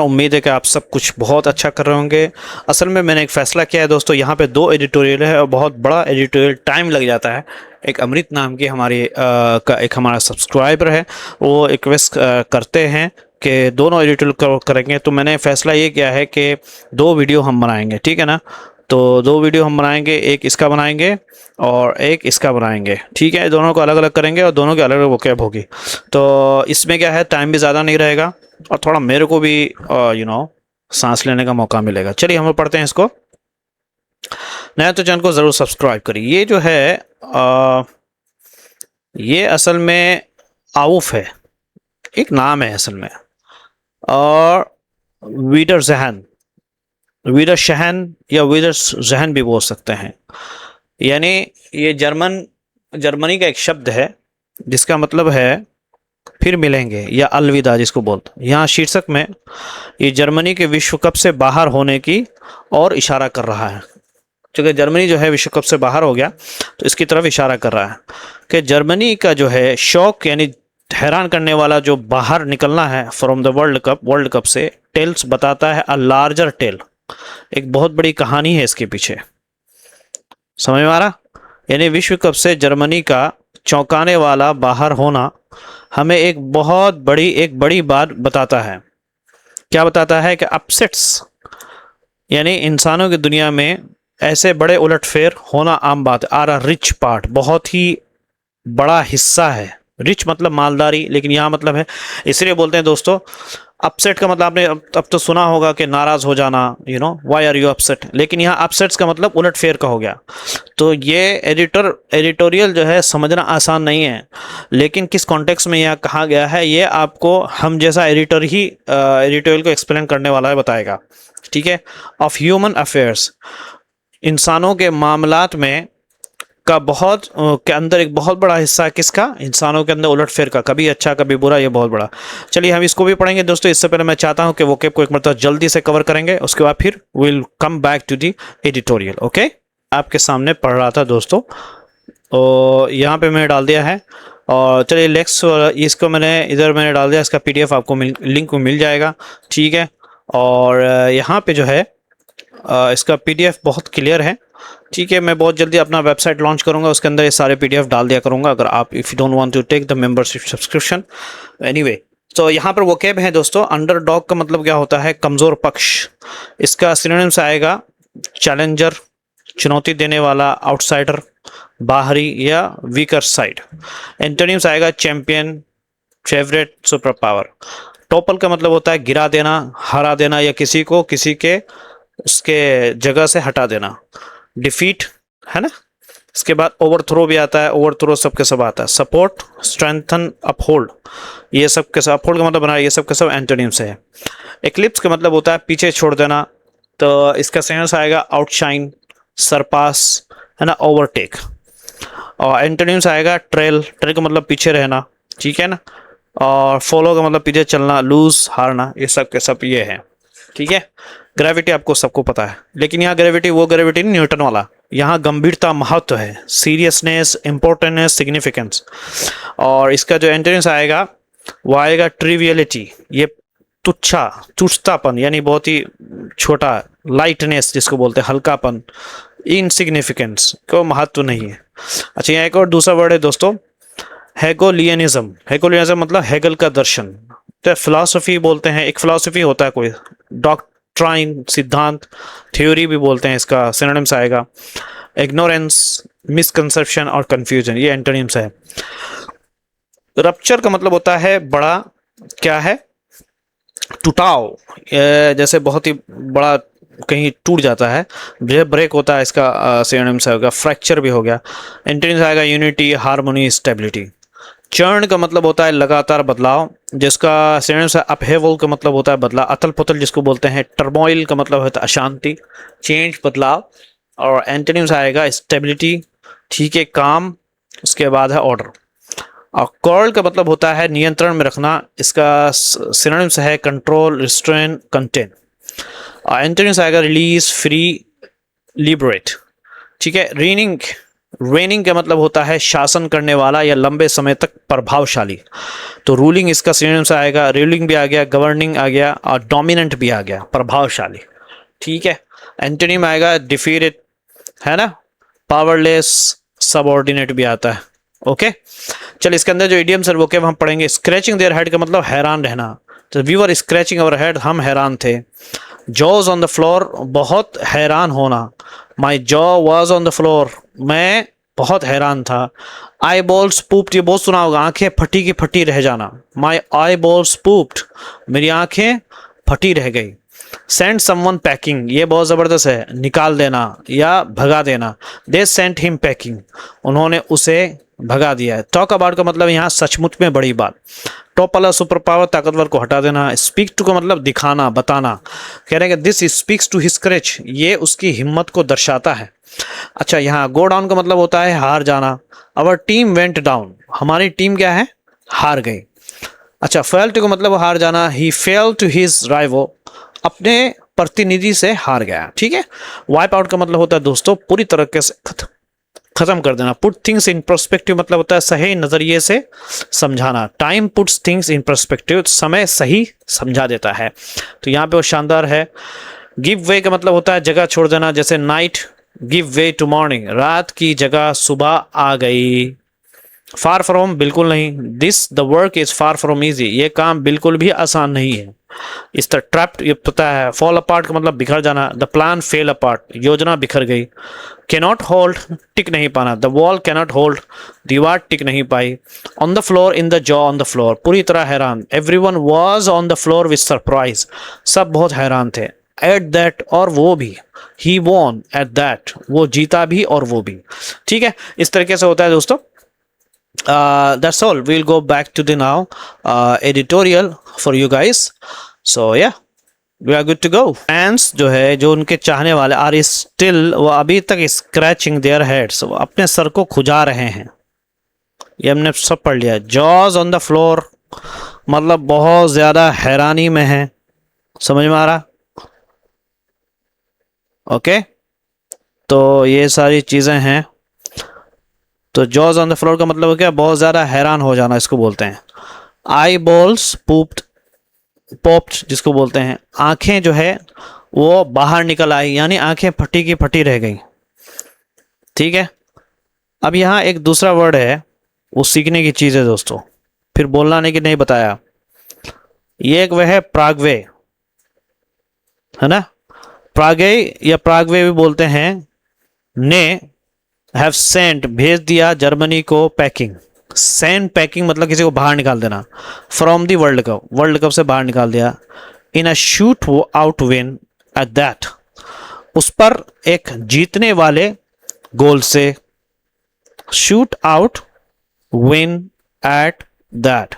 उम्मीद है कि आप सब कुछ बहुत अच्छा कर रहे होंगे। असल में मैंने एक फ़ैसला किया है दोस्तों, यहाँ पे 2 एडिटोरियल है और बहुत बड़ा एडिटोरियल टाइम लग जाता है। एक अमृत नाम की एक हमारा सब्सक्राइबर है, वो रिक्वेस्ट करते हैं कि दोनों एडिटोरियल करेंगे, तो मैंने फ़ैसला ये किया है कि 2 वीडियो हम बनाएंगे, ठीक है ना। तो 2 वीडियो हम बनाएंगे, एक इसका बनाएंगे और एक इसका बनाएंगे, ठीक है। दोनों को अलग अलग करेंगे और दोनों की अलग अलग वोकैब होगी। तो इसमें क्या है, टाइम भी ज़्यादा नहीं रहेगा और थोड़ा मेरे को भी सांस लेने का मौका मिलेगा। चलिए हम लोग पढ़ते हैं इसको। नया तो चैनल को ज़रूर सब्सक्राइब करिए। ये जो है ये असल में आउफ है, एक नाम है असल में। और वीडर जहन, वीडर शहन या वीडर जहन भी बोल सकते हैं। यानी ये जर्मनी का एक शब्द है जिसका मतलब है फिर मिलेंगे या अलविदा जिसको बोलते हैं। यहाँ शीर्षक में ये जर्मनी के विश्व कप से बाहर होने की और इशारा कर रहा है। क्योंकि जर्मनी जो है विश्व कप से बाहर हो गया तो इसकी तरफ इशारा कर रहा है कि जर्मनी का जो है शौक यानी हैरान करने वाला जो बाहर निकलना है फ्रॉम द वर्ल्ड कप से, टेल्स बताता है अ लार्जर टेल, एक बहुत बड़ी कहानी है इसके पीछे। समझ में आ रहा? यानी विश्व कप से जर्मनी का चौंकाने वाला बाहर होना हमें एक बड़ी बात बताता है। क्या बताता है कि अपसेट्स यानी इंसानों की दुनिया में ऐसे बड़े उलटफेर होना आम बात है। आर रिच पार्ट, बहुत ही बड़ा हिस्सा है। रिच मतलब मालदारी, लेकिन यहाँ मतलब है, इसलिए बोलते हैं दोस्तों अपसेट का मतलब आपने अब तो सुना होगा कि नाराज हो जाना, व्हाई आर यू अपसेट, लेकिन यहाँ अपसेट्स का मतलब उलटफेर का हो गया। तो ये एडिटोरियल जो है समझना आसान नहीं है, लेकिन किस कॉन्टेक्स्ट में यह कहा गया है ये आपको हम जैसा एडिटर ही एडिटोरियल को एक्सप्लेन करने वाला है बताएगा, ठीक है। ऑफ ह्यूमन अफेयर्स, इंसानों के मामलात में के अंदर एक बहुत बड़ा हिस्सा है किसका? इंसानों के अंदर उलटफेर का, कभी अच्छा कभी बुरा, ये बहुत बड़ा। चलिए हम इसको भी पढ़ेंगे दोस्तों। इससे पहले मैं चाहता हूं कि वोकैब को एक मरतबा जल्दी से कवर करेंगे, उसके बाद फिर will come back to the editorial. Okay, आपके सामने पढ़ रहा था दोस्तों, और यहाँ पे मैंने डाल दिया है। और चलिए लेक्स, इसको मैंने डाल दिया, इसका पीडीएफ आपको लिंक मिल जाएगा, ठीक है। और यहाँ पे जो है इसका पीडीएफ बहुत क्लियर है, ठीक है। मैं बहुत जल्दी अपना वेबसाइट लॉन्च करूंगा, उसके अंदर ये सारे पीडीएफ डाल दिया करूंगा, अगर आप if you don't want to take the membership subscription anyway. तो यहाँ पर वोकैब है दोस्तों। अंडरडॉग का मतलब क्या होता है? कमज़ोर पक्ष। इसका सिनोनिम्स आएगा चैलेंजर, चुनौती देने वाला, आउटसाइडर, बाहरी या वीकर साइड। एंटोनिम्स आएगा champion, favourite, super power. Topple का मतलब होता है गिरा देना, हरा देना या किसी के उसके जगह से हटा देना। डिफीट है ना। इसके बाद ओवरथ्रो भी आता है, ओवरथ्रो सबके सब आता है। सपोर्ट, स्ट्रेंथन, अपहोल्ड, ये सब के सब, अपहोल्ड का मतलब बना, ये सब के सब एंटोनिम्स है। एक्लिप्स का मतलब होता है पीछे छोड़ देना, तो इसका सेंस आएगा आउटशाइन, सरपास, है ना, ओवरटेक। और एंटोनिम्स आएगा ट्रेल का मतलब पीछे रहना, ठीक है ना। और फॉलो का मतलब पीछे चलना, लूज, हारना, ये सब के सब ये है, ठीक है। ग्रेविटी आपको सबको पता है, लेकिन यहाँ ग्रेविटी वो ग्रेविटी नहीं न्यूटन वाला, यहाँ गंभीरता, महत्व है, सीरियसनेस, इंपॉर्टेंटनेस, सिग्निफिकेंस। और इसका जो एंटोनिम्स आएगा वो आएगा ट्रिवियलिटी, ये तुच्छतापन यानी बहुत ही छोटा, लाइटनेस जिसको बोलते हैं, हल्कापन, इनसिग्निफिकेंस, को महत्व नहीं है। अच्छा, यहाँ एक और दूसरा वर्ड है दोस्तों, हेगोलियनिज्म मतलब हेगल का दर्शन। तो फिलॉसफी बोलते हैं, एक फिलॉसफी होता है कोई, डॉक्ट्राइन, सिद्धांत, थ्योरी भी बोलते हैं, इसका सिनोनिम्स आएगा इग्नोरेंस, मिसकंसेप्शन और कंफ्यूजन, ये एंटोनिम्स है। रप्चर का मतलब होता है बड़ा, क्या है, टूटाव, जैसे बहुत ही बड़ा कहीं टूट जाता है, ब्रेक होता है, इसका सिनोनिम्स आएगा फ्रैक्चर भी हो गया। एंटोनिम्स आएगा यूनिटी, हार्मोनी, स्टेबिलिटी। चर्ण का मतलब होता है लगातार बदलाव, जिसका सिनोनिम्स है अपहेवल का मतलब होता है बदला, अतल पुतल जिसको बोलते हैं। टर्मोइल का मतलब होता है अशांति, चेंज, बदलाव। और एंटोनिम्स आएगा स्टेबिलिटी, ठीक है, काम, उसके बाद है ऑर्डर। और कॉर्ल का मतलब होता है नियंत्रण में रखना, इसका सिनोनिम्स है कंट्रोल, रिस्ट्रेन, कंटेन। और एंटोनिम्स आएगा रिलीज, फ्री, लिबरेट, ठीक है। रीनिंग रेनिंग का मतलब होता है शासन करने वाला या लंबे समय तक प्रभावशाली। तो रूलिंग इसका सिनोनिम से आएगा, रूलिंग भी आ गया, गवर्निंग आ गया और डोमिनेंट भी आ गया, प्रभावशाली। ठीक है, एंटोनिम आएगा डिफीटेड, है ना, पावरलेस, सबऑर्डिनेट भी आता है। ओके, चल इसके अंदर जो इडियम्स और वोकैब हम पढ़ेंगे। स्क्रैचिंग देयर हेड का मतलब हैरान रहना, तो we were scratching our head, हम हैरान थे। जॉज ऑन द फ्लोर, बहुत हैरान होना, my jaw was on the floor, मैं बहुत हैरान था। आई बॉल्स पूप्ड, ये बहुत सुना होगा, आंखें फटी की फटी रह जाना, माई आई बॉल्स पूप्ड, मेरी आंखें फटी रह गई। सेंड समवन पैकिंग, ये बहुत ज़बरदस्त है, निकाल देना या भगा देना। दे सेंट हिम पैकिंग, उन्होंने उसे भगा दिया है। टॉक अबाउट का मतलब यहाँ सचमुच में बड़ी बात। टॉप वाला सुपर पावर, ताकतवर को हटा देना। स्पीक टू का मतलब दिखाना, बताना। कह रहे हैं कि दिस स्पीक्स टू हिज करेज, ये उसकी हिम्मत को दर्शाता है। अच्छा, यहाँ गो डाउन का मतलब होता है हार जाना। अवर टीम वेंट डाउन, हमारी टीम क्या है, हार गई। अच्छा, फेल टू का मतलब हार जाना। ही फेल टू हिज राइवल, अपने प्रतिनिधि से हार गया। ठीक है, वाइप आउट का मतलब होता है दोस्तों पूरी तरीके से खत्म कर देना। पुट थिंग्स इन पर्सपेक्टिव मतलब होता है सही नजरिए से समझाना। Time puts things in perspective, समय सही समझा देता है। तो यहाँ पे वो शानदार है। गिव वे का मतलब होता है जगह छोड़ देना, जैसे night give way to morning, रात की जगह सुबह आ गई। फार फ्रॉम, बिल्कुल नहीं। This the work is far from easy, ये काम बिल्कुल भी आसान नहीं है। इस तरह ट्रैप्ड, ये पता है। फॉल अपार्ट का मतलब बिखर जाना। द प्लान फेल अपार्ट, योजना बिखर गई। कैनॉट होल्ड, टिक नहीं पाना। द वॉल कैनॉट होल्ड, दीवार टिक नहीं पाई। On the floor, in the jaw, on the floor, पूरी तरह हैरान। Everyone was on the floor with surprise, सब बहुत हैरान थे। एट दैट, और वो भी। ही वॉन एट दैट, वो जीता भी और वो भी। ठीक है, इस तरीके से होता है दोस्तों। That's all. We'll go back to the now editorial for you guys. So yeah, we are good to go. Fans जो है, जो उनके चाहने वाले, are still, वो अभी तक scratching their heads, वो अपने सर को खुजा रहे हैं। ये हमने सब पढ़ लिया। Jaws on the floor मतलब बहुत ज्यादा हैरानी में है, समझ में आ रहा? ओके, तो ये सारी चीजें हैं। तो जॉज ऑन द फ्लोर का मतलब क्या, बहुत ज़्यादा हैरान हो जाना, इसको बोलते हैं। आई बॉल्स पूप्ड, पॉप्ड जिसको बोलते हैं, आंखें जो है वो बाहर निकल आई, यानी आंखें फटी की फटी रह गई। ठीक है, अब यहाँ एक दूसरा वर्ड है, वो सीखने की चीज़ है दोस्तों, फिर बोलना नहीं कि नहीं बताया। ये एक वह है प्रागवे, है ना, प्रागे या प्रागवे भी बोलते हैं। ने हैव सेंट, भेज दिया जर्मनी को, पैकिंग। सेंड पैकिंग मतलब किसी को बाहर निकाल देना। From the world cup, world cup से बाहर निकाल दिया। In a shoot out win at that, उस पर एक जीतने वाले गोल से। Shoot out win at that,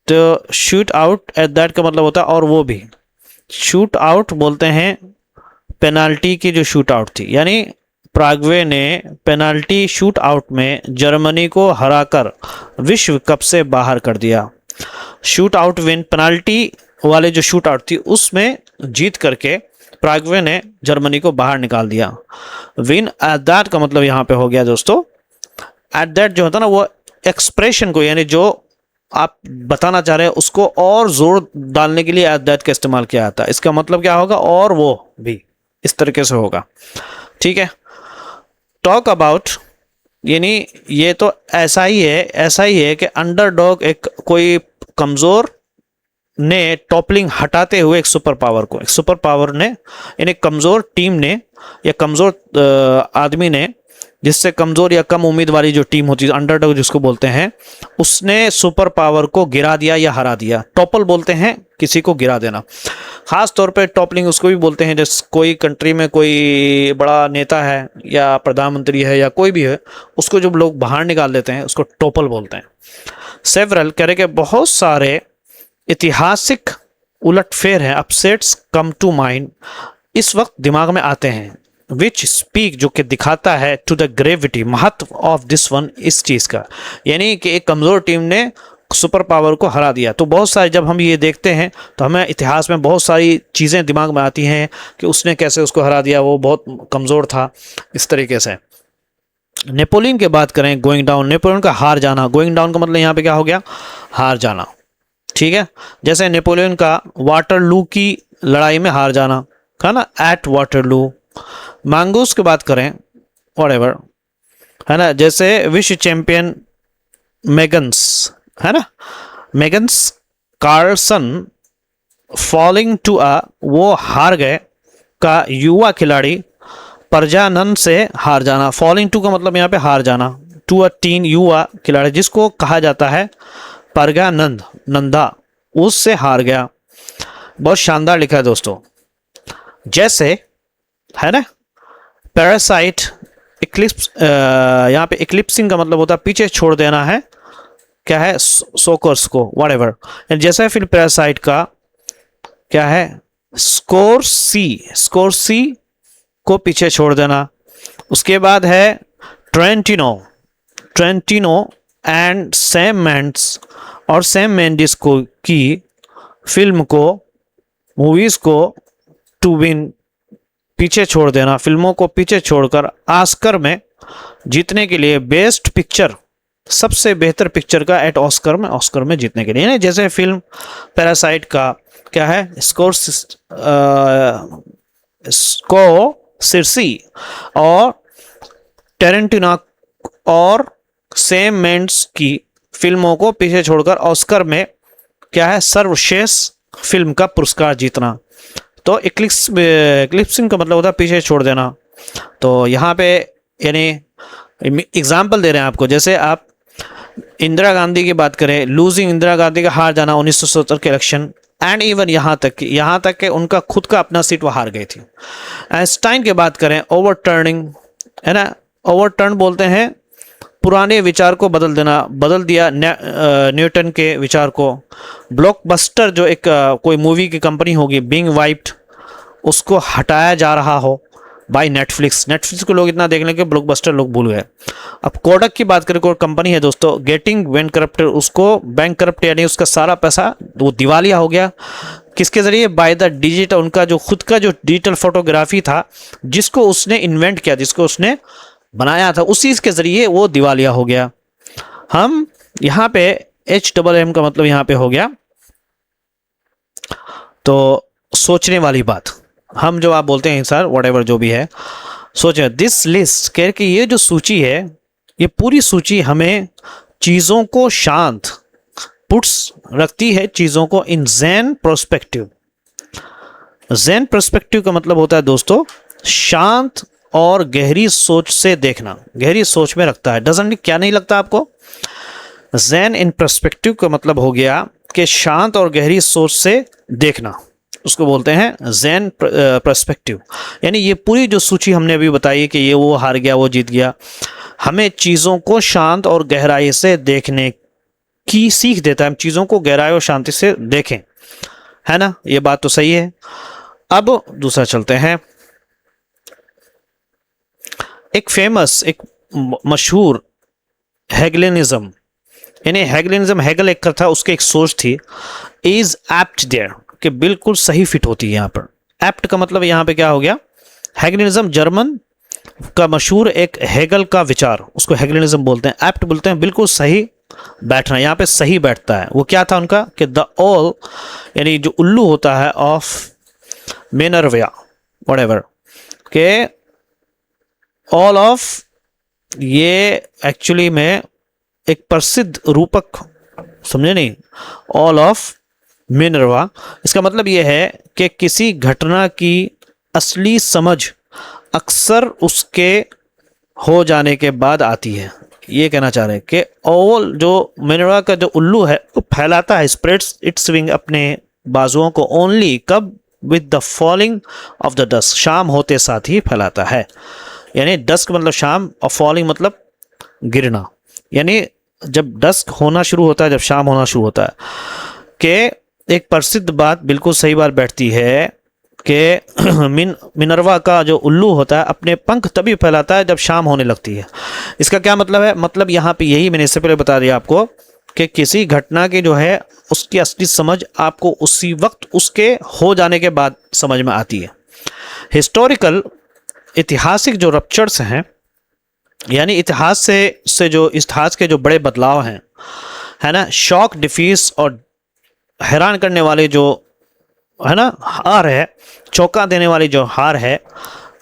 तो शूट आउट एट दैट का मतलब होता है और वो भी। शूट आउट बोलते हैं पेनाल्टी की जो शूट आउट थी, यानी प्रागवे ने पेनाल्टी शूट आउट में जर्मनी को हराकर विश्व कप से बाहर कर दिया। शूट आउट विन, पेनाल्टी वाले जो शूट आउट थी उसमें जीत करके प्रागवे ने जर्मनी को बाहर निकाल दिया। विन एट दैट का मतलब यहाँ पे हो गया दोस्तों, एट दैट जो होता है ना, वो एक्सप्रेशन को, यानी जो आप बताना चाह रहे हैं उसको और जोर डालने के लिए एट दैट का इस्तेमाल किया जाता है। इसका मतलब क्या होगा, और वो भी, इस तरीके से होगा। ठीक है, टॉक अबाउट, यानी ये तो ऐसा ही है कि अंडरडॉग, एक कोई कमज़ोर ने टॉपलिंग हटाते हुए एक सुपर पावर ने, यानी कमज़ोर टीम ने या कमज़ोर आदमी ने, जिससे कमज़ोर या कम उम्मीद वाली जो टीम होती है, अंडरडॉग जिसको बोलते हैं, उसने सुपर पावर को गिरा दिया या हरा दिया। टॉपल बोलते हैं किसी को गिरा देना। ख़ास तौर पे टॉपलिंग उसको भी बोलते हैं, जैसे कोई कंट्री में कोई बड़ा नेता है या प्रधानमंत्री है या कोई भी है, उसको जब लोग बाहर निकाल देते हैं उसको टॉपल बोलते हैं। सेवरल कह रहे कि बहुत सारे ऐतिहासिक उलटफेर हैं, अपसेट्स कम टू माइंड, इस वक्त दिमाग में आते हैं। विच स्पीक, जो कि दिखाता है, टू द ग्रेविटी, महत्व ऑफ दिस वन, इस चीज़ का, यानी कि एक कमज़ोर टीम ने सुपर पावर को हरा दिया। तो बहुत सारे जब हम ये देखते हैं तो हमें इतिहास में बहुत सारी चीज़ें दिमाग में आती हैं कि उसने कैसे उसको हरा दिया, वो बहुत कमज़ोर था, इस तरीके से। नेपोलियन की बात करें, गोइंग डाउन, नेपोलियन का हार जाना। गोइंग डाउन का मतलब यहाँ पे क्या हो गया, हार जाना। ठीक है, जैसे नेपोलियन का वाटरलू की लड़ाई में हार जाना, है ना, एट वाटरलू। मैंगोस की बात करें, व्हाटएवर, है ना, जैसे विश्व चैंपियन मेगन्स, है ना, मेगन्स कार्लसन फॉलिंग टू अ, वो हार गए, का युवा खिलाड़ी प्रजानंद से हार जाना। फॉलिंग टू का मतलब यहाँ पे हार जाना, टू अ टीन, युवा खिलाड़ी जिसको कहा जाता है प्रज्ञानंद, नंदा, उससे हार गया। बहुत शानदार लिखा है दोस्तों। जैसे, है ना, पैरासाइट इक्लिप्स, यहाँ पे इक्लिप्सिंग का मतलब होता है पीछे छोड़ देना है, क्या है, सोकर्स को, व्हाटएवर। जैसे फिर पैरासाइट का क्या है, स्कोरसी को पीछे छोड़ देना। उसके बाद है ट्रेंटिनो एंड सैम मेंडिस, और सैम मेंडिस को की फिल्म को, मूवीज को टू विन, पीछे छोड़ देना, फिल्मों को पीछे छोड़कर ऑस्कर में जीतने के लिए, बेस्ट पिक्चर, सबसे बेहतर पिक्चर का एट ऑस्कर में जीतने के लिए। जैसे फिल्म पैरासाइट का क्या है, स्कोरसेसी और टेरेंटिनो और सैम मेंडिस की फिल्मों को पीछे छोड़कर ऑस्कर में क्या है, सर्वश्रेष्ठ फिल्म का पुरस्कार जीतना। तो इक्लिप्सिंग का मतलब होता है पीछे छोड़ देना। तो यहाँ पे यानी एग्जाम्पल दे रहे हैं आपको, जैसे आप इंदिरा गांधी की बात करें, लूजिंग, इंदिरा गांधी का हार जाना 1970 के इलेक्शन, एंड इवन यहाँ तक कि उनका खुद का अपना सीट वो हार गई थी। आइंस्टाइन की बात करें, ओवरटर्निंग, है ना, ओवरटर्न बोलते हैं पुराने विचार को बदल देना, बदल दिया न्यूटन के विचार को। ब्लॉकबस्टर जो एक कोई मूवी की कंपनी होगी, बीइंग वाइप्ड, उसको हटाया जा रहा हो बाय नेटफ्लिक्स को लोग इतना देखने के ब्लॉकबस्टर लोग भूल गए। अब कोडक की बात करें, कोई कंपनी है दोस्तों, गेटिंग बैंकरप्ट, उसको बैंकरप्ट यानी उसका सारा पैसा वो दिवालिया हो गया। किसके जरिए, बाय द डिजिटल, उनका जो खुद का जो डिजिटल फोटोग्राफी था, जिसको उसने इन्वेंट किया, जिसको उसने बनाया था, उसी के जरिए वो दिवालिया हो गया। हम यहाँ पे HMM का मतलब यहाँ पे हो गया, तो सोचने वाली बात, हम जो आप बोलते हैं सर व्हाटएवर जो भी है, सोचे। दिस लिस्ट कह कि ये जो सूची है, ये पूरी सूची हमें चीज़ों को शांत पुट्स रखती है, चीज़ों को इन ज़ेन पर्सपेक्टिव। ज़ेन पर्सपेक्टिव का मतलब होता है दोस्तों शांत और गहरी सोच से देखना, गहरी सोच में रखता है। डजंट, क्या नहीं लगता आपको? ज़ेन इन पर्सपेक्टिव का मतलब हो गया कि शांत और गहरी सोच से देखना, उसको बोलते हैं ज़ेन पर्सपेक्टिव। यानी ये पूरी जो सूची हमने अभी बताई कि ये वो हार गया, वो जीत गया, हमें चीज़ों को शांत और गहराई से देखने की सीख देता है। हम चीज़ों को गहराई और शांति से देखें, है ना, ये बात तो सही है। अब दूसरा चलते हैं, एक फेमस, एक मशहूर हेगलिनिज्म, यानी हेगलिनिज्म, हेगल एक था, उसकी एक सोच थी, इज एप्ट देयर, कि बिल्कुल सही फिट होती है यहाँ पर। एप्ट का मतलब यहाँ पे क्या हो गया, हेगलिनिज्म जर्मन का मशहूर एक हेगल का विचार, उसको हेगलिनिज्म बोलते हैं। एप्ट बोलते हैं बिल्कुल सही बैठना, यहाँ पे सही बैठता है। वो क्या था उनका कि द ऑल, यानी जो उल्लू होता है, ऑफ मिनर्वा व्हाटएवर, के ऑल ऑफ, ये एक्चुअली में एक प्रसिद्ध रूपक, समझे नहीं, ऑल ऑफ मिनर्वा। इसका मतलब ये है कि किसी घटना की असली समझ अक्सर उसके हो जाने के बाद आती है। ये कहना चाह रहे हैं कि ऑल, जो मिनर्वा का जो उल्लू है वो फैलाता है, स्प्रेड्स इट्स विंग, अपने बाजुओं को, ओनली कब, with the falling of the dusk, शाम होते साथ ही फैलाता है। यानी डस्क मतलब शाम, और फॉलिंग मतलब गिरना, यानी जब डस्क होना शुरू होता है, जब शाम होना शुरू होता है। कि एक प्रसिद्ध बात बिल्कुल सही बात बैठती है कि मिनर्वा का जो उल्लू होता है अपने पंख तभी फैलाता है जब शाम होने लगती है। इसका क्या मतलब है? मतलब यहाँ पे यही मैंने इससे पहले बता दिया आपको कि किसी घटना की जो है उसकी असली समझ आपको उसी वक्त उसके हो जाने के बाद समझ में आती है। हिस्टोरिकल, ऐतिहासिक जो रप्चर्स हैं, यानी इतिहास से जो इतिहास के जो बड़े बदलाव हैं, है ना, शॉक डिफीस और हैरान करने वाले जो, है ना, हार है, चौंका देने वाली जो हार है,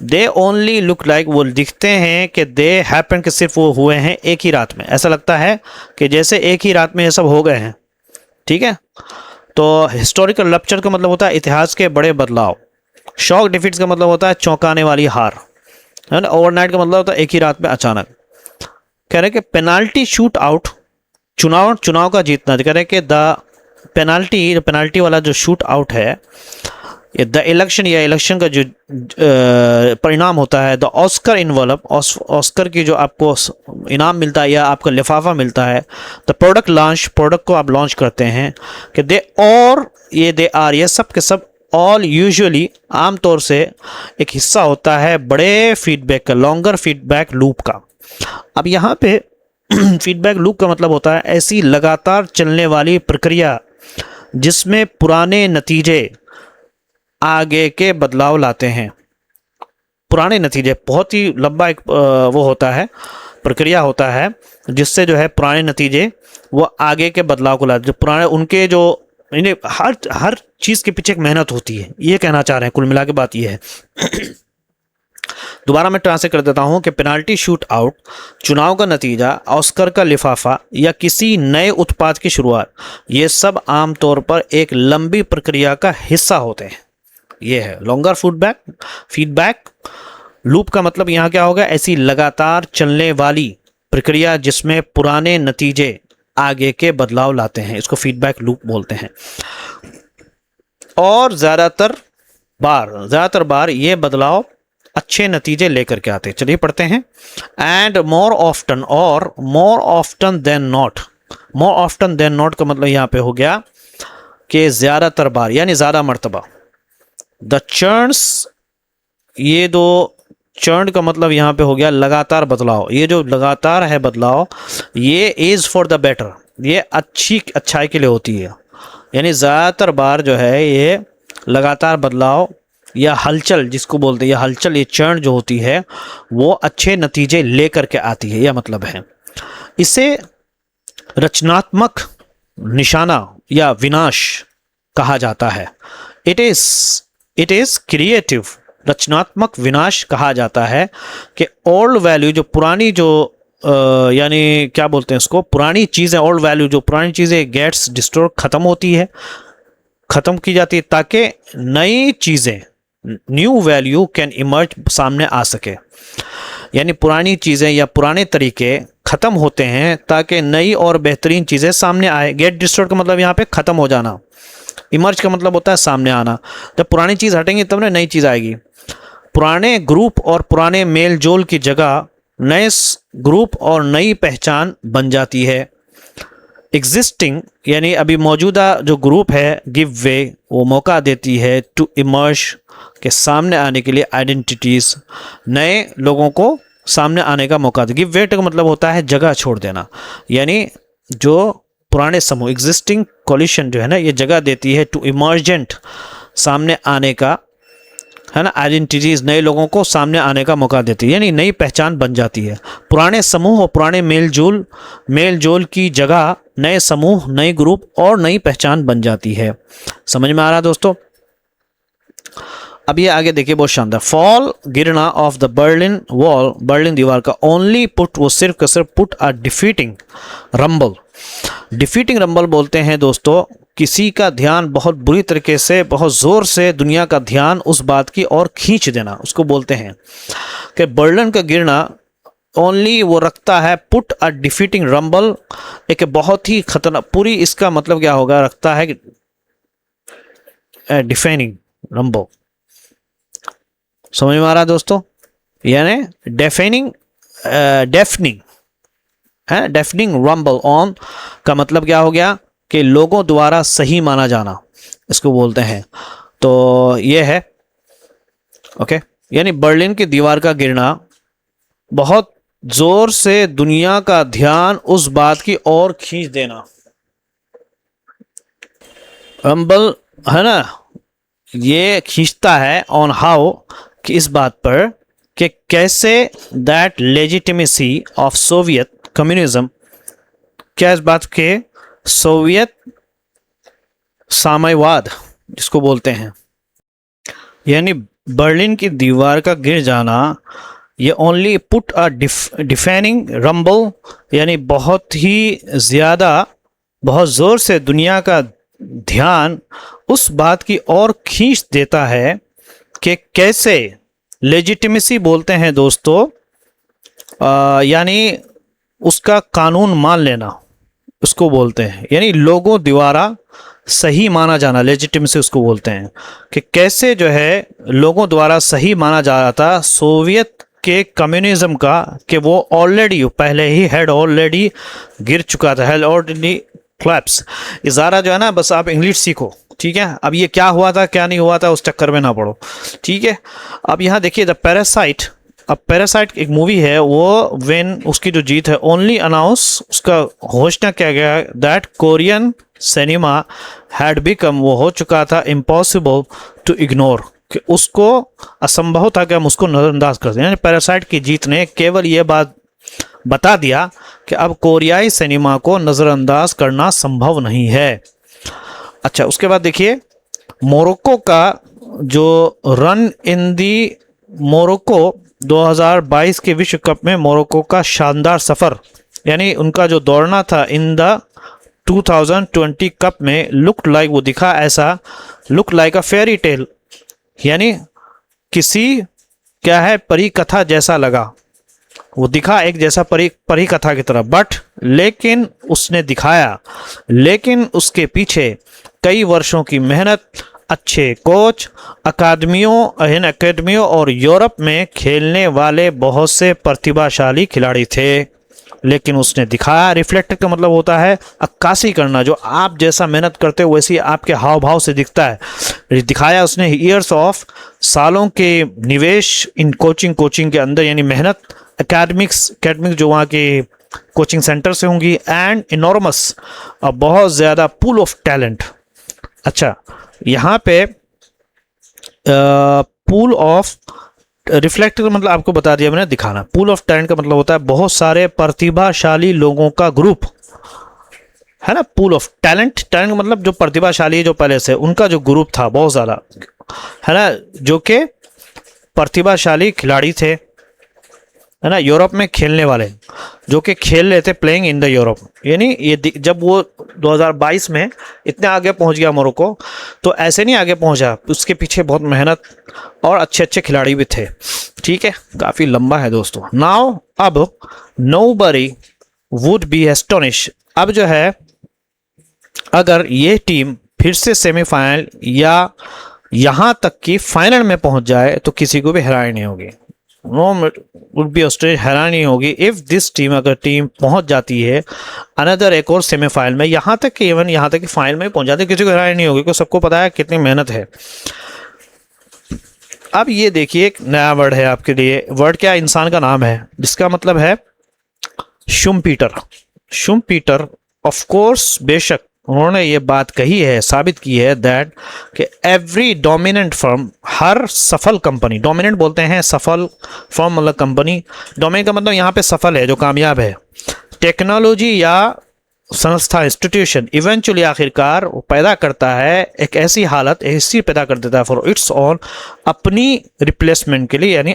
दे ओनली लुक लाइक, वो दिखते हैं कि दे हैपन, कि सिर्फ वो हुए हैं एक ही रात में। ऐसा लगता है कि जैसे एक ही रात में ये सब हो गए हैं। ठीक है, तो हिस्टोरिकल रप्चर का मतलब होता है इतिहास के बड़े बदलाव। शॉक डिफीट्स का मतलब होता है चौंकाने वाली हार, है ना। ओवरनाइट का मतलब होता है एक ही रात में अचानक। कह रहे कि पेनाल्टी शूट आउट, चुनाव का जीतना। कह रहे कि द पेनाल्टी वाला जो शूट आउट है, द इलेक्शन, या इलेक्शन का जो परिणाम होता है, द ऑस्कर इन्वॉल्व, ऑस्कर की जो आपको इनाम मिलता है या आपका लिफाफा मिलता है, द प्रोडक्ट लॉन्च, प्रोडक्ट को आप लॉन्च करते हैं, कि दे, और दे आर, ये सब के सब, ऑल यूजुअली, आमतौर से एक हिस्सा होता है बड़े फीडबैक का, लॉन्गर फीडबैक लूप का। अब यहाँ पे फीडबैक लूप का मतलब होता है ऐसी लगातार चलने वाली प्रक्रिया जिसमें पुराने नतीजे आगे के बदलाव लाते हैं। पुराने नतीजे, बहुत ही लंबा एक वो होता है, प्रक्रिया होता है, जिससे जो है पुराने नतीजे वो आगे के बदलाव को लाते हैं। जो पुराने उनके जो, यानी हर चीज़ के पीछे एक मेहनत होती है, ये कहना चाह रहे हैं। कुल मिला के बात ये है। दोबारा मैं ट्रांसलेट कर देता हूं कि पेनाल्टी शूट आउट, चुनाव का नतीजा, ऑस्कर का लिफाफा या किसी नए उत्पाद की शुरुआत, ये सब आमतौर पर एक लंबी प्रक्रिया का हिस्सा होते हैं। ये है लॉन्गर फीडबैक लूप का मतलब यहाँ क्या होगा, ऐसी लगातार चलने वाली प्रक्रिया जिसमें पुराने नतीजे आगे के बदलाव लाते हैं, इसको फीडबैक लूप बोलते हैं। और ज़्यादातर बार ये बदलाव अच्छे नतीजे लेकर के आते हैं। चलिए पढ़ते हैं। एंड मोर ऑफ्टन, और more often than not, more often than not का मतलब यहाँ पे हो गया कि ज़्यादातर बार, यानी ज़्यादा मर्तबा। द चर्न्स, ये दो चर्न का मतलब यहाँ पे हो गया लगातार बदलाव। ये जो लगातार है बदलाव, ये इज़ फॉर द बेटर, ये अच्छाई के लिए होती है। यानी ज़्यादातर बार जो है ये लगातार बदलाव या हलचल जिसको बोलते हैं, या हलचल, ये चर्न जो होती है वो अच्छे नतीजे लेकर के आती है, यह मतलब है। इसे रचनात्मक निशाना या विनाश कहा जाता है। इट इज़ क्रिएटिव, रचनात्मक विनाश कहा जाता है कि ओल्ड वैल्यू, जो पुरानी जो यानी क्या बोलते हैं उसको, पुरानी चीज़ें, ओल्ड वैल्यू, जो पुरानी चीज़ें गेट्स डिस्ट्रॉय, ख़त्म होती है, ख़त्म की जाती है, ताकि नई चीज़ें, न्यू वैल्यू कैन इमर्ज, सामने आ सके। यानी पुरानी चीज़ें या पुराने तरीके ख़त्म होते हैं ताकि नई और बेहतरीन चीज़ें सामने आए। गेट डिस्ट्रॉयड का मतलब यहाँ पे ख़त्म हो जाना, इमर्ज का मतलब होता है सामने आना। जब पुरानी चीज़ हटेंगी तब ना नई चीज़ आएगी। पुराने ग्रुप और पुराने मेल जोल की जगह नए ग्रुप और नई पहचान बन जाती है। एग्जिस्टिंग, यानी अभी मौजूदा जो ग्रुप है, गिव वे, वो मौका देती है टू इमर्ज, के सामने आने के लिए, आइडेंटिटीज़, नए लोगों को सामने आने का मौका दे। गिव वे का मतलब होता है जगह छोड़ देना, यानी जो पुराने समूह, एग्जिस्टिंग कोलिशन जो है ना, ये जगह देती है टू इमर्जेंट, सामने आने का, है ना, आइडेंटिटीज़, नए लोगों को सामने आने का मौका देती है, यानी नई पहचान बन जाती है। पुराने समूह और पुराने मेल जोल की जगह नए समूह, नए ग्रुप और नई पहचान बन जाती है। समझ में आ रहा है दोस्तों? अब ये आगे देखिए, बहुत शानदार। फॉल, गिरना of the Berlin wall, Berlin दीवार का, ओनली पुट, वो सिर्फ का सिर्फ, put a defeating rumble, defeating rumble बोलते हैं दोस्तों, किसी का ध्यान बहुत बुरी तरीके से, बहुत ज़ोर से दुनिया का ध्यान उस बात की ओर खींच देना, उसको बोलते हैं कि बर्लिन का गिरना ओनली वो रखता है, पुट अ डिफीटिंग रंबल, एक बहुत ही खतरनाक, पूरी, इसका मतलब क्या होगा, रखता है डिफाइनिंग रंबल। समझ में आ रहा है दोस्तों? यानी डेफनिंग है, डेफनिंग रंबल ऑन का मतलब क्या हो गया कि लोगों द्वारा सही माना जाना, इसको बोलते हैं। तो ये है, ओके, यानी बर्लिन की दीवार का गिरना, बहुत जोर से दुनिया का ध्यान उस बात की ओर खींच देना। रंबल है ना, ये खींचता है ऑन हाउ, कि इस बात पर कि कैसे that legitimacy of Soviet communism, क्या इस बात के सोवियत साम्यवाद जिसको बोलते हैं, यानी बर्लिन की दीवार का गिर जाना, ये only put a defining rumble, यानी बहुत ही ज़्यादा, बहुत ज़ोर से दुनिया का ध्यान उस बात की ओर खींच देता है कि कैसे लेजिटिमेसी बोलते हैं दोस्तों, यानी उसका कानून मान लेना उसको बोलते हैं, यानी लोगों द्वारा सही माना जाना, लेजिटिमेसी उसको बोलते हैं कि कैसे जो है लोगों द्वारा सही माना जा रहा था सोवियत के कम्युनिज्म का, कि वो ऑलरेडी पहले ही हैड ऑलरेडी गिर चुका था, हैड ऑलरेडी क्लैप्स। इजारा जो है ना, बस आप इंग्लिश सीखो, ठीक है। अब ये क्या हुआ था क्या नहीं हुआ था उस चक्कर में ना पड़ो, ठीक है। अब यहाँ देखिए द पैरासाइट, अब पैरासाइट एक मूवी है, वो वेन उसकी जो जीत है ओनली अनाउंस, उसका घोषणा किया गया that Korean cinema had become, वो हो चुका था इम्पॉसिबल टू इग्नोर, कि उसको असंभव था कि हम उसको नज़रअंदाज कर दें। यानी पैरासाइट की जीत ने केवल ये बात बता दिया कि अब कोरियाई सिनेमा को नज़रअंदाज करना संभव नहीं है। अच्छा, उसके बाद देखिए मोरक्को का जो रन इन दी मोरक्को 2022 के विश्व कप में मोरक्को का शानदार सफ़र, यानी उनका जो दौड़ना था इन द 2020 कप में, लुक लाइक, वो दिखा ऐसा, look like a fairy tale, यानी किसी क्या है परी कथा जैसा लगा, वो दिखा एक जैसा परी कथा की तरह, बट लेकिन उसने दिखाया, लेकिन उसके पीछे कई वर्षों की मेहनत, अच्छे कोच, अकादमियों और यूरोप में खेलने वाले बहुत से प्रतिभाशाली खिलाड़ी थे, लेकिन उसने दिखाया। रिफ्लेक्टर का मतलब होता है अक्कासी करना, जो आप जैसा मेहनत करते हो वैसे ही आपके हाव भाव से दिखता है। दिखाया उसने ईयर्स ऑफ, सालों के निवेश इन कोचिंग के अंदर, यानी मेहनत, एकेडमिक्स जो वहाँ के कोचिंग सेंटर से होंगी, एंड इनॉर्मस, बहुत ज़्यादा पूल ऑफ टैलेंट। अच्छा, यहाँ पे पूल ऑफ, रिफ्लेक्ट का मतलब आपको बता दिया मैंने, दिखाना। पूल ऑफ टैलेंट का मतलब होता है बहुत सारे प्रतिभाशाली लोगों का ग्रुप, है ना। पूल ऑफ टैलेंट का मतलब जो प्रतिभाशाली जो पहले से उनका जो ग्रुप था बहुत ज़्यादा, है ना, जो कि प्रतिभाशाली खिलाड़ी थे, है ना, यूरोप में खेलने वाले, जो कि खेल रहे थे प्लेइंग इन द यूरोप। यानी ये जब वो 2022 में इतने आगे पहुंच गया मोरक्को, तो ऐसे नहीं आगे पहुंचा, उसके पीछे बहुत मेहनत और अच्छे खिलाड़ी भी थे, ठीक है। काफ़ी लंबा है दोस्तों। नाउ अब नोबडी वुड बी एस्टोनिश, अब जो है अगर ये टीम फिर से सेमीफाइनल या यहाँ तक कि फाइनल में पहुंच जाए तो किसी को भी हैरानी नहीं होगी। नो वुड बी ऑस्ट्रेलिया, हैरानी नहीं होगी इफ़ दिस टीम, अगर टीम पहुंच जाती है अनदर एक और सेमीफाइनल में, यहाँ तक कि इवन यहाँ तक कि फाइनल में पहुंच जाती है, किसी को हैरानी नहीं होगी, क्योंकि सबको पता है कितनी मेहनत है। अब ये देखिए एक नया वर्ड है आपके लिए, वर्ड क्या, इंसान का नाम है, जिसका मतलब है शुम्पीटर। ऑफ कोर्स, बेशक उन्होंने ये बात कही है, साबित की है दैट कि एवरी डोमिनेंट फर्म, हर सफल कंपनी, डोमिनेंट बोलते हैं सफल, फर्म मतलब कंपनी, डोमिनेंट का मतलब यहाँ पे सफल है, जो कामयाब है, टेक्नोलॉजी या संस्था, इंस्टीट्यूशन, इवेंचुअली आखिरकार वो पैदा करता है एक ऐसी हालत, ऐसी पैदा कर देता है फॉर इट्स ओन, अपनी रिप्लेसमेंट के लिए, यानी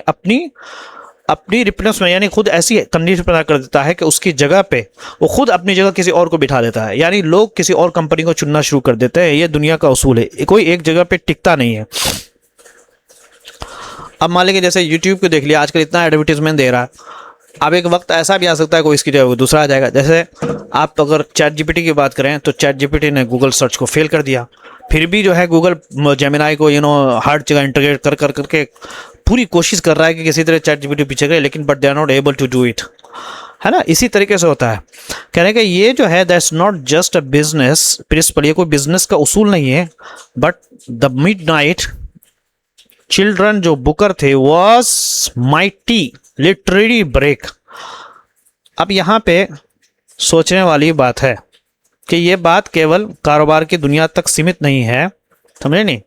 अपनी रिप्लेसमेंट, यानी खुद ऐसी कंडीशन पैदा कर देता है कि उसकी जगह पे वो खुद अपनी जगह किसी और को बिठा देता है, यानी लोग किसी और कंपनी को चुनना शुरू कर देते हैं। ये दुनिया का उसूल है, कोई एक जगह पे टिकता नहीं है। अब मान लीजिए जैसे यूट्यूब को देख लिया, आजकल इतना एडवर्टीजमेंट दे रहा है, अब एक वक्त ऐसा भी आ सकता है कोई इसकी जगह दूसरा आ जाएगा। जैसे आप अगर चैट जीपीटी की बात करें तो चैट जीपीटी ने गूगल सर्च को फेल कर दिया, फिर भी जो है गूगल जेमिनाई को हर जगह इंटीग्रेट करके पूरी कोशिश कर रहा है कि किसी तरह चैट जीपीटी पीछे करे, लेकिन but they are not able to do it, है ना। इसी तरीके से होता है, कहने का ये जो है that's not just a business principle, ये कोई बिजनेस का उसूल नहीं है, बट द मिडनाइट चिल्ड्रन जो बुकर थे वॉज माइटी लिटरेरी ब्रेक। अब यहाँ पे सोचने वाली बात है कि ये बात केवल कारोबार की दुनिया तक सीमित नहीं है, समझे नहीं।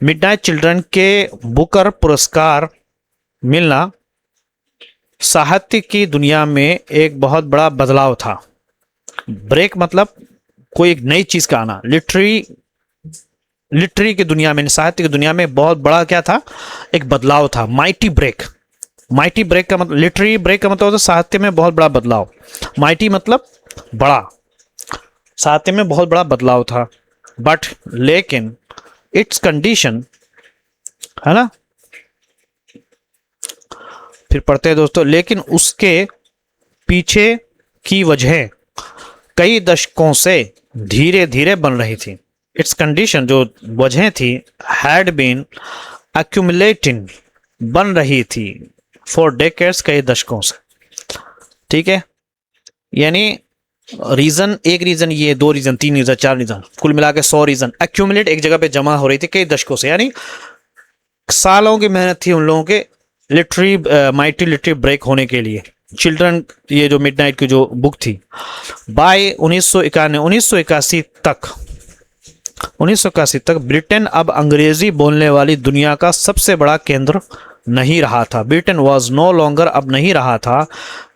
मिडनाइट चिल्ड्रन के बुकर पुरस्कार मिलना साहित्य की दुनिया में एक बहुत बड़ा बदलाव था। ब्रेक मतलब कोई एक नई चीज का आना। लिटरेरी की दुनिया में, साहित्य की दुनिया में बहुत बड़ा क्या था, एक बदलाव था। Mighty break. माइटी ब्रेक का मतलब, लिटरेरी ब्रेक का मतलब होता है साहित्य में बहुत बड़ा बदलाव। माइटी मतलब बड़ा, साहित्य में बहुत बड़ा बदलाव था। बट लेकिन इट्स कंडीशन, है ना, फिर पढ़ते हैं दोस्तों, लेकिन उसके पीछे की वजह कई दशकों से धीरे धीरे बन रही थी। इट्स कंडीशन, जो वजह थी, हैड बीन एक्यूमुलेटिंग, बन रही थी, फॉर डेकेड्स, कई दशकों से। ठीक है, यानी रीजन, एक रीजन, ये दो रीजन, तीन रीजन, चार रीजन, कुल मिला के 100 रीजन एक्यूमुलेट एक जगह पे जमा हो रही थी कई दशकों से, यानी सालों की मेहनत थी उन लोगों के माइटी लिटरेरी ब्रेक होने के लिए। चिल्ड्रन, ये जो मिडनाइट की जो बुक थी, बाय 1981 तक ब्रिटेन अब अंग्रेजी बोलने वाली दुनिया का सबसे बड़ा केंद्र नहीं रहा था। ब्रिटेन वॉज नो लॉन्गर, अब नहीं रहा था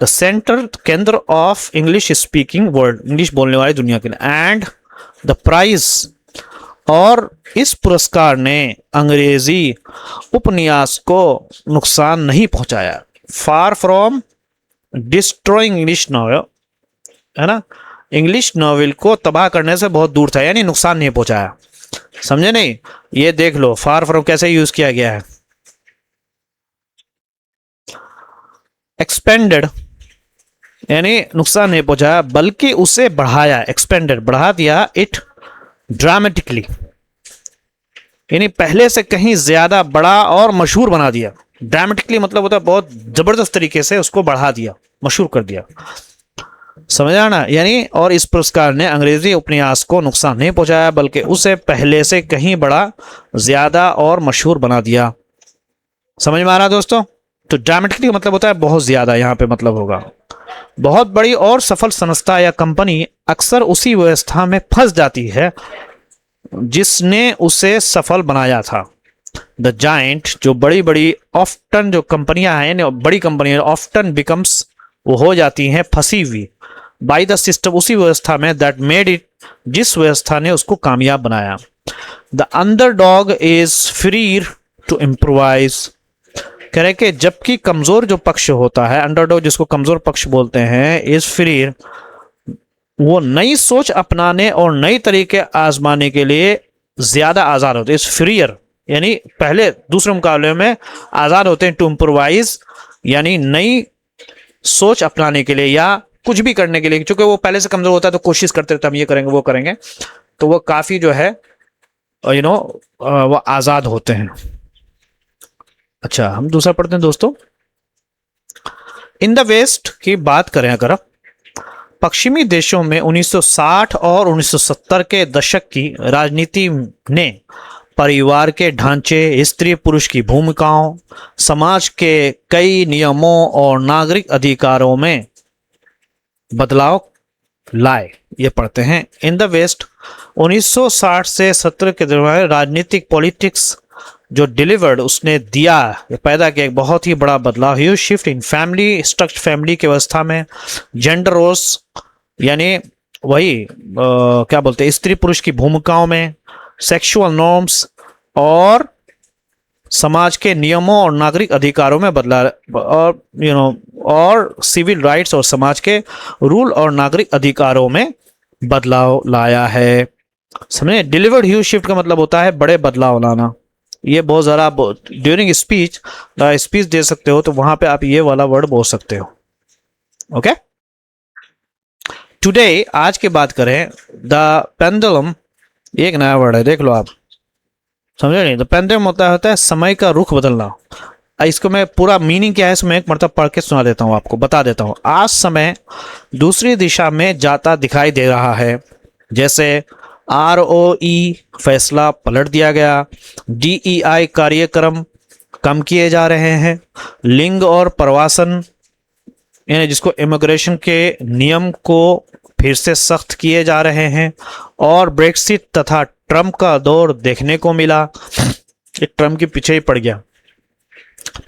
द सेंटर, केंद्र of English speaking world, English बोलने वाली दुनिया के लिए। एंड द प्राइज, और इस पुरस्कार ने अंग्रेजी उपन्यास को नुकसान नहीं पहुंचाया। Far from destroying English novel, है ना, इंग्लिश नॉवेल को तबाह करने से बहुत दूर था, यानी नुकसान नहीं पहुंचाया। समझे नहीं? ये देख लो फार फ्रॉम कैसे यूज किया गया है। एक्सपेंडेड यानी नुकसान नहीं पहुंचाया, बल्कि उसे बढ़ाया। एक्सपेंडेड, बढ़ा दिया। इट ड्रामेटिकली, यानी पहले से कहीं ज्यादा बड़ा और मशहूर बना दिया। ड्रामेटिकली मतलब होता है बहुत जबरदस्त तरीके से उसको बढ़ा दिया, मशहूर कर दिया। समझा ना? यानी, और इस पुरस्कार ने अंग्रेजी उपन्यास को नुकसान नहीं पहुंचाया, बल्कि उसे पहले से कहीं बड़ा, ज्यादा और मशहूर बना दिया। समझ में आ रहा दोस्तों? तो ड्रामेटिकली मतलब होता है बहुत ज्यादा, यहां पे मतलब होगा बहुत बड़ी और सफल संस्था या कंपनी अक्सर उसी व्यवस्था में फंस जाती है जिसने उसे सफल बनाया था। द जाइंट, जो बड़ी बड़ी ऑफ्टन, जो कंपनियां हैं, बड़ी कंपनियां ऑफ्टन बिकम्स, वो हो जाती हैं फंसी हुई, बाय द सिस्टम, उसी व्यवस्था में, दैट मेड इट, जिस व्यवस्था ने उसको कामयाब बनाया। The underdog is free to improvise, कह रहे कि जबकि कमजोर जो पक्ष होता है, अंडरडॉग जिसको कमजोर पक्ष बोलते हैं, इज फ्री, वो नई सोच अपनाने और नई तरीके आजमाने के लिए ज्यादा आजाद होते हैं। इज फ्रीयर, यानी पहले दूसरे मुकाबले में आजाद होते हैं। टू इम्प्रोवाइज यानी नई सोच अपनाने के लिए या कुछ भी करने के लिए, क्योंकि वो पहले से कमजोर होता है तो कोशिश करते रहते हम ये करेंगे वो करेंगे, तो वो काफी जो है वो आजाद होते हैं। अच्छा, हम दूसरा पढ़ते हैं दोस्तों। इन द वेस्ट की बात करें अगर, पश्चिमी देशों में 1960 और 1970 के दशक की राजनीति ने परिवार के ढांचे, स्त्री पुरुष की भूमिकाओं, समाज के कई नियमों और नागरिक अधिकारों में बदलाव लाए। ये पढ़ते हैं। इन द वेस्ट 1960 से 70 के दौरान राजनीतिक पॉलिटिक्स जो डिलीवर्ड, उसने दिया, पैदा किया एक बहुत ही बड़ा बदलाव। Huge shift in family structure, family की व्यवस्था में, जेंडर रोल्स यानी वही क्या बोलते हैं, स्त्री पुरुष की भूमिकाओं में, सेक्सुअल नॉर्म्स और समाज के नियमों और नागरिक अधिकारों में बदला, और और सिविल राइट्स और समाज के रूल और नागरिक अधिकारों में बदलाव लाया है। समझे? डिलीवर्ड ह्यूज शिफ्ट का मतलब होता है बड़े बदलाव लाना। ये बहुत ज़रा ड्यूरिंग स्पीच दे सकते हो, तो वहां पे आप ये वाला वर्ड बोल सकते हो। ओके, टुडे, आज की बात करें, द पेंडुलम, एक नया वर्ड है, देख लो आप, समझे नहीं? द पेंडुलम होता है समय का रुख बदलना। इसको मैं पूरा मीनिंग क्या है इसमें एक मरतब पढ़ के सुना देता हूँ, आपको बता देता हूँ। आज समय दूसरी दिशा में जाता दिखाई दे रहा है, जैसे ROE फैसला पलट दिया गया, DEI कार्यक्रम कम किए जा रहे हैं, लिंग और प्रवासन यानी जिसको इमिग्रेशन के नियम को फिर से सख्त किए जा रहे हैं, और ब्रेक्सिट तथा ट्रम्प का दौर देखने को मिला। ये ट्रम्प के पीछे ही पड़ गया।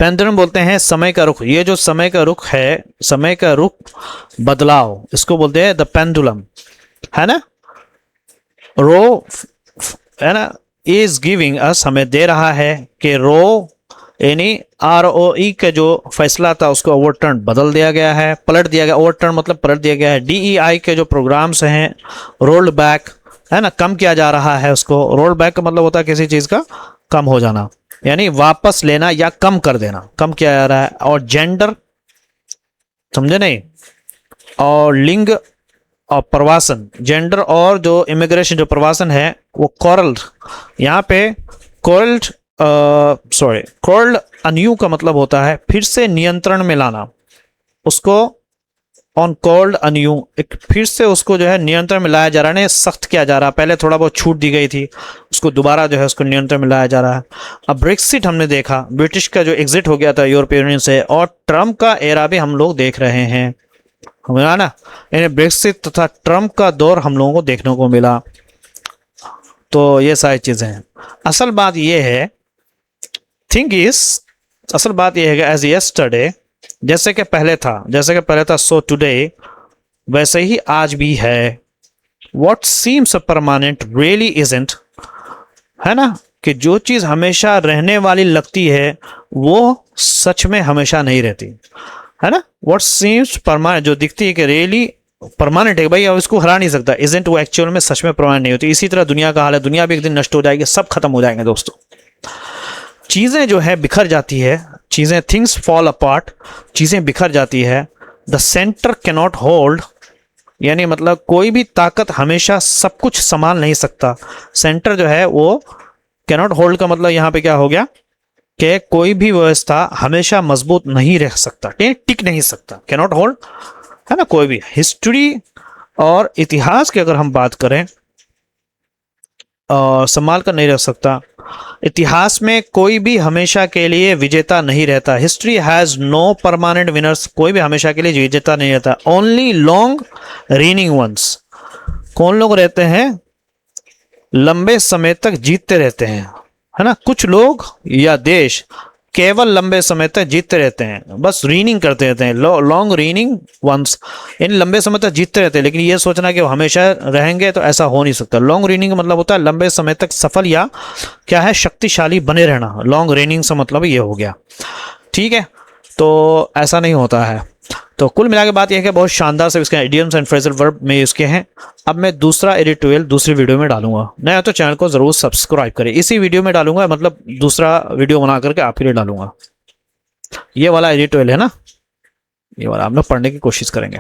पेंडुलम बोलते हैं समय का रुख। ये जो समय का रुख है, समय का रुख बदलाव, इसको बोलते हैं द पेंडुलम, है ना। रो, है ना, इज गिविंग अस, हमें दे रहा है कि रो यानी ROE का जो फैसला था उसको ओवरटर्न बदल दिया गया है, पलट दिया गया। ओवरटर्न मतलब पलट दिया गया है। DEI के जो प्रोग्राम्स हैं रोल्ड बैक, है ना, कम किया जा रहा है उसको। रोल्ड बैक का मतलब होता है किसी चीज़ का कम हो जाना, यानी वापस लेना या कम कर देना, कम किया जा रहा है। और जेंडर, समझे नहीं, और लिंग और प्रवासन, जेंडर और जो इमिग्रेशन जो प्रवासन है वो कोरल, यहाँ पे कोरल्ड, सॉरी, कोरल्ड अनयू का मतलब होता है फिर से नियंत्रण में लाना उसको। ऑन कोल्ड अनयू, एक फिर से उसको जो है नियंत्रण में लाया जा रहा है, सख्त किया जा रहा है। पहले थोड़ा बहुत छूट दी गई थी, उसको दोबारा जो है उसको नियंत्रण में लाया जा रहा है। अब ब्रेक्सिट हमने देखा, ब्रिटिश का जो एग्जिट हो गया था यूरोपियन यूनियन से, और ट्रम्प का एरा भी हम लोग देख रहे हैं, ना, यानी ब्रेक्सिट तथा ट्रम्प का दौर हम लोगों को देखने को मिला। तो ये सारी चीजें हैं। असल बात ये है, थिंग इज, असल बात ये है कि एज यस्टरडे, जैसे कि पहले था, सो टुडे, वैसे ही आज भी है। What seems permanent really isn't, है ना, कि जो चीज हमेशा रहने वाली लगती है वो सच में हमेशा नहीं रहती, है ना। व्हाट सीम्स परमानेंट, जो दिखती है कि रियली परमानेंट है भाई, अब इसको हरा नहीं सकता, इजंट वो एक्चुअल में सच में परमानेंट नहीं होती। इसी तरह दुनिया का हाल है, दुनिया भी एक दिन नष्ट हो जाएगी, सब खत्म हो जाएंगे दोस्तों। चीजें जो है बिखर जाती है, चीजें, थिंग्स फॉल अपार्ट, चीजें बिखर जाती है। द सेंटर कैनॉट होल्ड, यानी मतलब कोई भी ताकत हमेशा सब कुछ संभाल नहीं सकता। सेंटर जो है वो कैनॉट होल्ड का मतलब यहाँ पे क्या हो गया कि कोई भी व्यवस्था हमेशा मजबूत नहीं रह सकता, टिक नहीं सकता, कैनॉट होल्ड, है ना, कोई भी। हिस्ट्री और इतिहास की अगर हम बात करें, संभाल कर नहीं रह सकता। इतिहास में कोई भी हमेशा के लिए विजेता नहीं रहता। History has no permanent winners, कोई भी हमेशा के लिए विजेता नहीं रहता। ओनली लॉन्ग रीनिंग वंस, कौन लोग रहते हैं, लंबे समय तक जीतते रहते हैं, है ना। कुछ लोग या देश केवल लंबे समय तक जीतते रहते हैं, बस रीनिंग करते रहते हैं, लॉन्ग रीनिंग वंस, इन लंबे समय तक जीतते रहते हैं। लेकिन ये सोचना कि वो हमेशा रहेंगे तो ऐसा हो नहीं सकता। लॉन्ग रीनिंग का मतलब होता है लंबे समय तक सफल या क्या है, शक्तिशाली बने रहना। लॉन्ग रीनिंग से मतलब ये हो गया, ठीक है। तो ऐसा नहीं होता है। तो कुल मिला के बात यह है कि बहुत शानदार से इसके इडियम्स एंड फ्रेजल वर्ब में इसके हैं। अब मैं दूसरा एडिटोरियल दूसरी वीडियो में डालूंगा, नया तो चैनल को जरूर सब्सक्राइब करें। इसी वीडियो में डालूंगा, मतलब दूसरा वीडियो बना करके आपके लिए डालूंगा। ये वाला एडिटोरियल है ना, ये वाला आप लोग पढ़ने की कोशिश करेंगे।